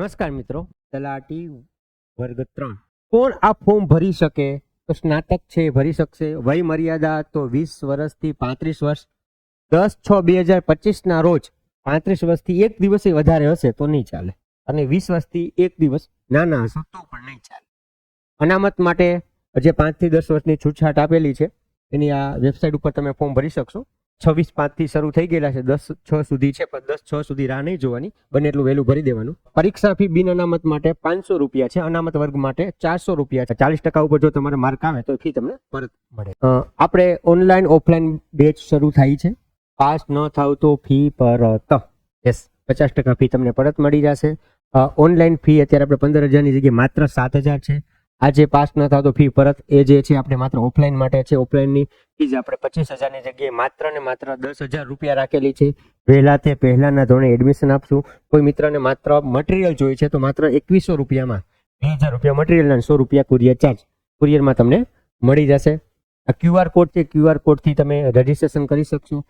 નમસ્કાર મિત્રો, તલાટી વર્ગ 3 કોણ આ ફોર્મ ભરી શકે? તો સ્નાતક છે ભરી શકશે. વય મર્યાદા તો 20 વર્ષથી 35 વર્ષ. 10/6/2025 ના રોજ 35 વર્ષથી એક દિવસે વધારે હશે તો નહીં ચાલે, અને 20 વર્ષથી એક દિવસ નાના હશે તો પણ નહીં ચાલે. અનામત માટે જે 5 થી 10 વર્ષની છૂટછાટ આપેલી છે એની આ વેબસાઇટ ઉપર તમે ફોર્મ ભરી શકશો. 26/5 થી શરૂ થઈ ગયેલા છે, 10/6 સુધી છે, પણ 10/6 સુધી રાહ નહીં જોવાની, બને એટલું વહેલું ભરી દેવાનું. પરીક્ષા ફી બિન અનામત માટે 500 રૂપિયા છે, અનામત વર્ગ માટે 400 રૂપિયા છે. 40% ઉપર જો તમારે માર્ક આવે તો ફી તમને પરત મળે. આપણે ઓનલાઈન ઓફલાઈન બેચ શરૂ થાય છે. પાસ ન થાવ તો ફી પરત. યસ, 50% ફી તમને પરત મળી જશે. ઓનલાઈન ફી અત્યારે આપણે 15,000ની જગ્યાએ માત્ર 7,000 છે. આજે પાસ ન થાય તો ફી પરત એ જે છે આપણે માત્ર ઓફલાઈન માટે છે. ઓફલાઈનની ફીઝ આપણે 25,000ની જગ્યાએ માત્ર ને માત્ર 10,000 રૂપિયા રાખેલી છે. વહેલા તે પહેલાના ધોરણે એડમિશન આપશું. કોઈ મિત્રને માત્ર મટીરિયલ જોઈએ છે તો માત્ર 2100 રૂપિયામાં 2,000 રૂપિયા મટીરિયલ અને 100 રૂપિયા કુરિયર ચાર્જ. કુરિયરમાં તમને મળી જશે. આ QR કોડ છે, QR કોડથી તમે રજીસ્ટ્રેશન કરી શકશો.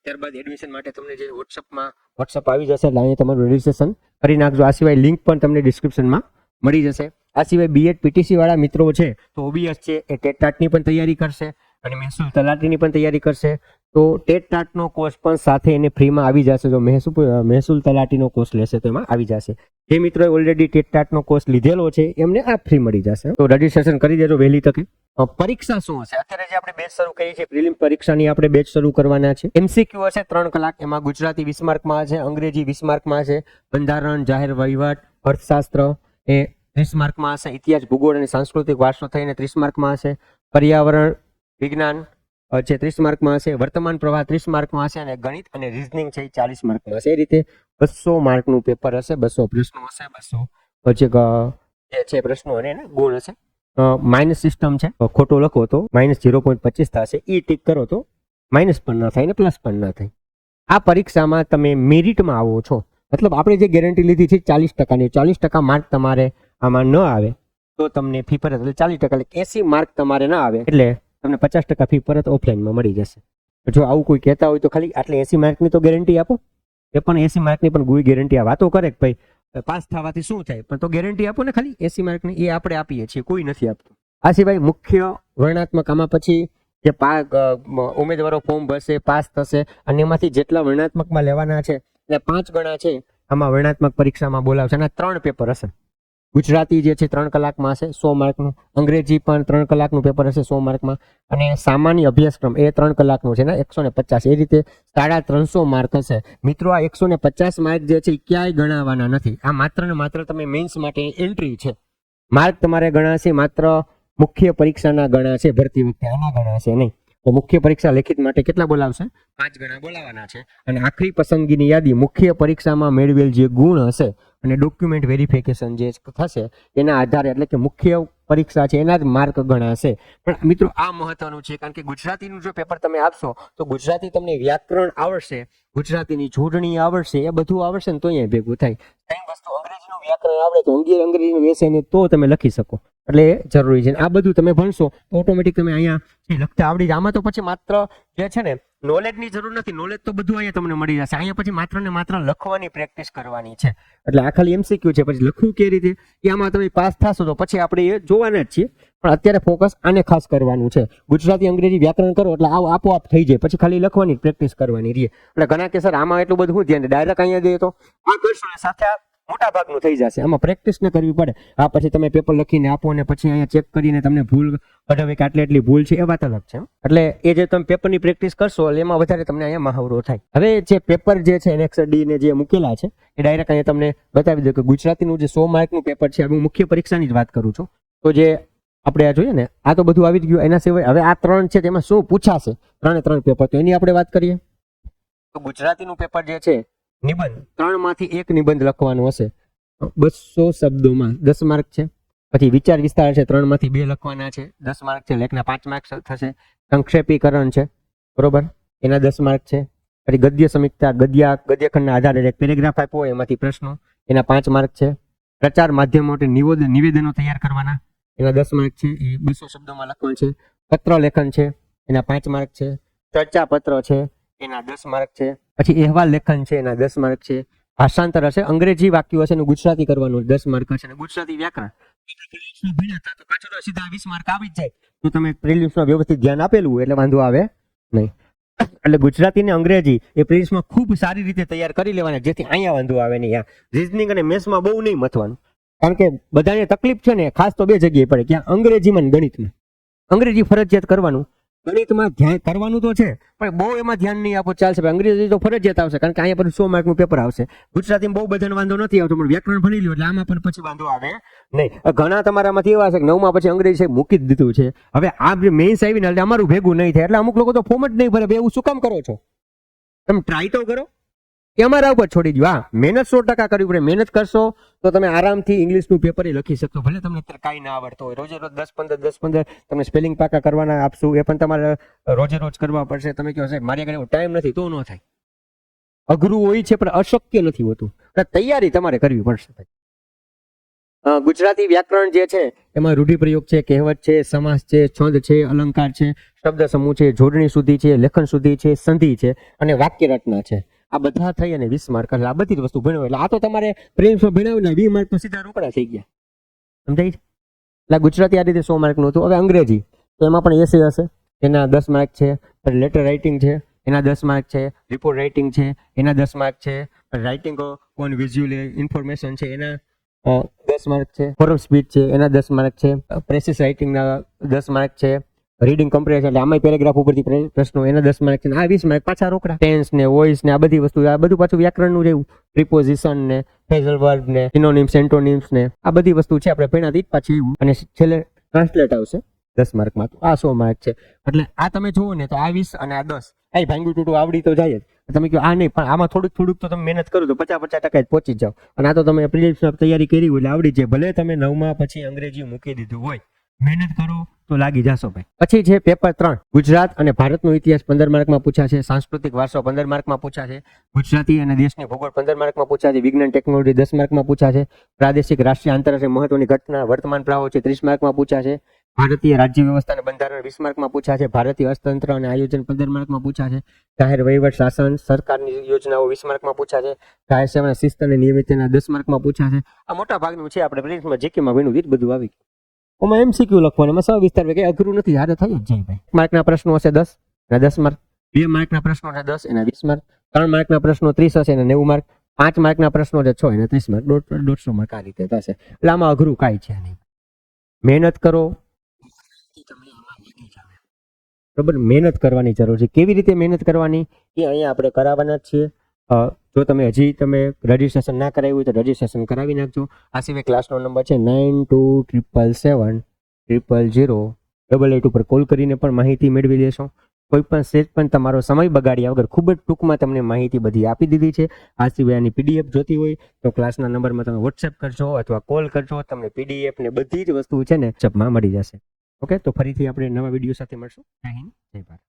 ત્યારબાદ એડમિશન માટે તમને જે વોટ્સઅપ આવી જશે એટલે અહીંયા તમારું રજીસ્ટ્રેશન કરી નાખજો. આ સિવાય લિંક પણ તમને ડિસ્ક્રિપ્શનમાં મળી જશે. આ સિવાય B.Ed PTC વાળા મિત્રો છે તો ઓબીએસ છે એ ટેટ ટાટની પણ તૈયારી કરશે અને મહેસૂલ તલાટીની પણ તૈયારી કરશે. તો ટેટ ટાટનો કોર્સ પણ સાથે એને ફ્રીમાં આવી જશે. જો મહેસૂલ તલાટીનો કોર્સ લેશે તો એમાં આવી જશે. જે મિત્રોએ ઓલરેડી ટેટ ટાટનો કોર્સ લીધેલો છે એમને આ ફ્રી મળી જશે. તો રજીસ્ટ્રેશન કરી દેજો વહેલી તકે. પરીક્ષા શું હશે? અત્યારે જે આપણે બેચ શરૂ કરી છે પ્રિલિમ પરીક્ષાની આપણે બેચ શરૂ કરવાના છે. MCQ હશે 3 કલાક. એમાં ગુજરાતી 20 માર્કમાં છે, અંગ્રેજી 20 માર્કમાં છે, બંધારણ, જાહેર વહીવટ, અર્થશાસ્ત્ર એ 30 માર્કમાં હશે, ઇતિહાસ, ભૂગોળ અને સાંસ્કૃતિક વારસો થઈને 30 માર્કમાં હશે, પર્યાવરણ વિજ્ઞાન છે 30 માર્કમાં હશે, વર્તમાન પ્રવાહ 30 માર્કમાં હશે અને ગણિત અને રીઝનિંગ છે 40 માર્કમાં હશે. એ રીતે 200 માર્કનું પેપર હશે. 200 પ્રશ્નો હશે, 200 જે છે પ્રશ્નો અને ગુણ હશે. માઇનસ સિસ્ટમ છે. ખોટો લખો તો -0.25 થશે. ટીક કરો તો માઇનસ પણ ના થાય ને પ્લસ પણ ના થાય. આ પરીક્ષામાં તમે મેરિટમાં આવો છો, મતલબ આપણે જે ગેરંટી લીધી છે 40%ની, 40% માર્ક તમારે આમાં ન આવે તો તમને ફી પરત, એટલે 40% એટલે 80 માર્ક તમારે ના આવે એટલે તમને 50% ફી પરત ઓફલાઈનમાં મળી જશે. જો આવું કોઈ કહેતા હોય તો ખાલી આટલી 80 માર્કની તો ગેરંટી આપો. એ પણ 80 માર્કની પણ કોઈ ગેરંટી આ વાતો કરે કે ભાઈ પાસ થવાથી શું થાય, પણ તો ગેરંટી આપો ને ખાલી 80 માર્કની. એ આપણે આપીએ છીએ, કોઈ નથી આપતું. આ સિવાય મુખ્ય વર્ણનાત્મક આમાં પછી જે ઉમેદવારો ફોર્મ ભરશે, પાસ થશે અને એમાંથી જેટલા વર્ણનાત્મકમાં લેવાના છે એટલે 5 ગણા છે આમાં વર્ણનાત્મક પરીક્ષામાં બોલાવશે. અને 3 પેપર હશે. ગુજરાતી જે છે 3 કલાકમાં હશે 100 માર્કનું, અંગ્રેજી પણ 3 કલાકનું પેપર હશે 100 માર્કમાં, અને સામાન્ય અભ્યાસક્રમ એ 3 કલાકનું છે ને 150. એ રીતે 350 માર્ક હશે. મિત્રો આ 150 માર્ક જે છે એ ક્યાંય ગણાવવાના નથી. આ માત્ર ને માત્ર તમે મેન્સ માટે એન્ટ્રી છે. માર્ક તમારે ગણાશે માત્ર મુખ્ય પરીક્ષાના ગણાશે, ભરતી વખતે આના ગણાશે નહીં. તો મુખ્ય પરીક્ષા લેખિત માટે કેટલા બોલાવશે? 5 ગણા બોલાવવાના છે. અને આખરી પસંદગીની યાદી મુખ્ય પરીક્ષામાં મેળવેલ જે ગુણ હશે અને ડોક્યુમેન્ટ વેરિફિકેશન જે થશે એના આધારે, એટલે કે મુખ્ય પરીક્ષા છે એના જ માર્ક ગણાશે. પણ મિત્રો આ મહત્વનું છે, કારણ કે ગુજરાતીનું જો પેપર તમે આપશો તો ગુજરાતી તમને વ્યાકરણ આવડશે, ગુજરાતીની જોડણી આવડશે, એ બધું આવડશે ને તો અહીંયા ભેગું થાય. કઈ વસ્તુ અંગ્રેજીનું વ્યાકરણ આવડે તો અંગ્રેજીનું વેસાઈને તો તમે લખી શકો, એટલે જરૂરી છે. આ બધું તમે ભણશો તો ઓટોમેટિક તમે અહીંયા લખતા આવડી જાય. આમાં તો પછી માત્ર જે છે ને નોલેજની જરૂર નથી. નોલેજ તો બધું અહીંયા તમને મળી જશે. અહીંયા પછી માત્ર ને માત્ર લખવાની પ્રેક્ટિસ કરવાની છે. એટલે આ ખાલી MCQ છે. પછી લખવું કે રીતે એ આમાં તમે પાસ થશો તો પછી આપણે એ જોવાના જ છીએ, પણ અત્યારે ફોકસ આને ખાસ કરવાનું છે. ગુજરાતી અંગ્રેજી વ્યાકરણ કરો એટલે આપોઆપ થઈ જાય. પછી ખાલી લખવાની પ્રેક્ટિસ કરવાની રહે. એટલે ઘણા કે સર આમાં એટલું બધું ધ્યાન ડાયરેક્ટ અહીંયા દઈએ તો આ કરશો સાથે આ મોટા ભાગનું થઈ જશે. આમાં પ્રેક્ટિસ ન કરવી પડે. આ પછી તમે પેપર લખીને આપો અને પછી અહીંયા ચેક કરીને તમને ભૂલ કઢાવે કે આટલી ભૂલ છે, એ વાત અલગ છે. એટલે એ જે તમે પેપરની પ્રેક્ટિસ કરશો એટલે એમાં વધારે તમને અહીંયા મહાવરો થાય. હવે જે પેપર જે છે Annex D ને જે મૂકેલા છે એ ડાયરેક્ટ અહીંયા તમને બતાવી દઉં કે ગુજરાતીનું જે 100 માર્કનું પેપર છે, હું મુખ્ય પરીક્ષાની જ વાત કરું છું. તો જે આપણે આ જોઈએ ને આ તો બધું આવી જ ગયું. એના સિવાય હવે આ 3 છે તેમાં શું પૂછાશે, 3 પેપર, તો એની આપણે વાત કરીએ. તો ગુજરાતીનું પેપર જે છે નિબંધ, 3માંથી 1 નિબંધ લખવાનો હશે 200 શબ્દોમાં, 10 માર્ક છે. પછી વિચાર વિસ્તાર છે 3માંથી 2 લખવાના છે, 10 માર્ક છે. લેખના 5 માર્ક થશે. સંક્ષેપીકરણ છે, બરોબર, એના 10 માર્ક છે. પછી ગદ્ય સમીક્ષા, ગદ્યખંડના આધારે એક પેરેગ્રાફ આપ્યો એમાંથી પ્રશ્નો, એના 5 માર્ક છે. પ્રચાર માધ્યમ માટે નિવેદનો તૈયાર કરવાના, એના 10 માર્ક છે. એ 200 શબ્દોમાં લખવાનું છે. પત્ર લેખન છે, એના 5 માર્ક છે. ચર્ચા પત્ર છે, એના 10 માર્ક છે. પછી અહેવાલ લેખન છે, એના 10 માર્ક છે. ભાષાંતર હશે, અંગ્રેજી વાક્યો હશે અને ગુજરાતી કરવાનું 10 માર્ક હશે અને ગુજરાતી વ્યાકરણ ભણ્યા હતા તો પાછળ સીધા 20 માર્ક આવી જ જાય. તો તમે પ્રિલિમ્સમાં વ્યવસ્થિત ધ્યાન આપેલું હોય એટલે વાંધો આવે નહીં. એટલે ગુજરાતી ને અંગ્રેજી એ પ્રિલિમ્સમાં ખૂબ સારી રીતે તૈયાર કરી લેવાના જેથી અહીંયા વાંધો આવે નહીં. રીઝનિંગ અને મેથ્સમાં બહુ નહીં મથવાનું, કારણ કે બધાને તકલીફ છે ને ખાસ તો બે જગ્યાએ પડે, ક્યાં અંગ્રેજીમાં ને ગણિતમાં. અંગ્રેજી ફરજિયાત કરવાનું, ગણિતમાં ધ્યાન કરવાનું તો છે પણ બહુ એમાં ધ્યાન નહીં આપો ચાલશે. અંગ્રેજી તો ફરજિયાત આવશે કારણ કે અહીંયા પર 100 માર્કનું પેપર આવશે. ગુજરાતીમાં બહુ બધાને વાંધો નથી આવતો પણ વ્યાકરણ ભણી લ્યો એટલે આમાં પણ પછી વાંધો આવે નહીં. ઘણા તમારામાંથી એવા છે કે 9માં પછી અંગ્રેજી મૂકી જ દીધું છે. હવે આ મેઇન્સ આવીને એટલે અમારું ભેગું નહીં થાય એટલે અમુક લોકો તો ફોર્મ જ નહીં ભરે. એવું શું કામ કરો છો? તમે ટ્રાય તો કરો કે અમારા ઉપર છોડી દો. મહેનત 100% કરવી પડે. મહેનત કરશો તો તમે આરામથી ઇંગ્લિશનું પેપર લખી શકશો, ભલે તમને કાંઈ ના આવડતો હોય. રોજે રોજ 10-15 તમને સ્પેલિંગ પાકા કરવાના આપશું, એ પણ તમારે રોજે રોજ કરવા પડશે. તમે કહો સાહેબ મારી આગળ ટાઈમ નથી તો ન થાય. અઘરું હોય છે પણ અશક્ય નથી હોતું. તૈયારી તમારે કરવી પડશે. ગુજરાતી વ્યાકરણ જે છે એમાં રૂઢિપ્રયોગ છે, કહેવત છે, સમાસ છે, છંદ છે, અલંકાર છે, શબ્દ સમૂહ છે, જોડણી શુદ્ધિ છે, લેખન શુદ્ધિ છે, સંધિ છે અને વાક્ય રચના છે. આ બધા થઈ અને 20 માર્ક એટલે આ બધી જ વસ્તુ ભણ્યો એટલે આ તો તમારે પ્રિલિમ્સમાં ભણાવીને 20 માર્ક તો સીધા રોકડા થઈ ગયા. સમજાય છે? એટલે ગુજરાતી આ રીતે 100 માર્કનું હતું. હવે અંગ્રેજી તો એમાં પણ એસે હશે, એના 10 માર્ક છે. લેટર રાઇટિંગ છે એના 10 માર્ક છે. રિપોર્ટ રાઇટિંગ છે એના 10 માર્ક છે. રાઇટિંગ ઓન વિઝ્યુઅલ ઇન્ફોર્મેશન છે એના 10 માર્ક છે. ફોરમ સ્પીચ છે એના 10 માર્ક છે. પ્રેસિસ રાઇટિંગના 10 માર્ક છે. રીડિંગ કમ્પ્રેશન એટલે આમાં પેરેગ્રાફ ઉપરથી પ્રશ્નો એના 10 માર્ક છે. આ 20 માર્ક પાછા રોકડા. ટેન્સ ને વોઇસ ને આ બધી વસ્તુ, આ બધું પાછું વ્યાકરણનું રહેવું. પ્રિપોઝિશન ને ફ્રેઝલ વર્બ ને સિનોનિમ્સ એન્ટોનિમ્સ ને આ બધી વસ્તુ છે આપણે ભણ્યા પાછી એવું. અને છેલ્લે ટ્રાન્સલેટ આવશે 10 માર્કમાં. તો આ 100 માર્ક છે. એટલે આ તમે જુઓ ને તો આ 20 અને આ 10 આ ભાંગું તૂટું આવડી તો જાય જ. તમે કહો આ નહીં પણ આમાં થોડુંક તો તમે મહેનત કરો તો 50% જ પહોંચી જાઓ. અને આ તો તમે પ્રિલિમ્સમાં તૈયારી કરી હોય એટલે આવડી જાય. ભલે તમે 9માં પછી અંગ્રેજી મૂકી દીધું હોય, મહેનત કરો તો લાગી જશો ભાઈ. પછી છે પેપર 3 ગુજરાત અને ભારતનો ઇતિહાસ 15 માર્કમાં પૂછાશે. સાંસ્કૃતિક વારસો 15 માર્કમાં પૂછાશે. ગુજરાતી અને દેશની ભૂગોળ 15 માર્કમાં પૂછાશે. વિજ્ઞાન ટેકનોલોજી 10 માર્કમાં પૂછાશે. પ્રાદેશિક રાષ્ટ્રીય આંતરરાષ્ટ્રીય મહત્વની ઘટના વર્તમાન પ્રવાહો છે 30 માર્કમાં પૂછાશે. ભારતીય રાજ્ય વ્યવસ્થા અને બંધારણ 20 માર્કમાં પૂછાશે. ભારતીય અર્થતંત્ર અને આયોજન 15 માર્કમાં પૂછાશે. જાહેર વહીવટ શાસન સરકારની યોજનાઓ 20 માર્કમાં પૂછાશે. જાહેર સેવાના શિસ્ત અને નિયમિતતાના 10 માર્કમાં પૂછાશે. આ મોટા ભાગનું છે આપણે પ્રિલિમ્સમાં જીકેમાં ભણ્યું જ બધું આવી ગયું. ઓમાં MCQ લખવાનું, એમાં સવિસ્તાર કઈ અઘરું નથી, હારે થઈ જ જાય ભાઈ. માર્કના પ્રશ્નો હશે 10 અને 10 માર્ક. 2 માર્કના પ્રશ્નો છે 10 એના 20 માર્ક. 3 માર્કના પ્રશ્નો 30 હશે એના 90 માર્ક. 5 માર્કના પ્રશ્નો છે 6 એના 30 માર્ક. 150 માર્ક આ રીતે થશે. એટલે આમાં અઘરું કાંઈ છે નહીં. મહેનત કરો, બરાબર. મહેનત કરવાની જરૂર છે. કેવી રીતે મહેનત કરવાની એ અહીંયા આપણે કરાવવાના જ છીએ. જો તમે હજી રજીસ્ટ્રેશન ના કરાવ્યું હોય તો રજીસ્ટ્રેશન કરાવી નાખજો. આ સિવાય ક્લાસનો નંબર છે 92777008 ઉપર કોલ કરીને પણ માહિતી મેળવી લેશો. કોઈ પણ સેજ પણ તમારો સમય બગાડ્યા વગર ખૂબ જ ટૂંકમાં તમને માહિતી બધી આપી દીધી છે. આ સિવાય આની PDF જોતી હોય તો ક્લાસના નંબરમાં તમે WhatsApp કરજો અથવા કોલ કરજો. તમને PDF ને બધી જ વસ્તુ છે ને WhatsAppમાં મળી જશે. ઓકે, તો ફરીથી આપણે નવા વિડીયો સાથે મળશું. જય હિન્દ, જય ભારત.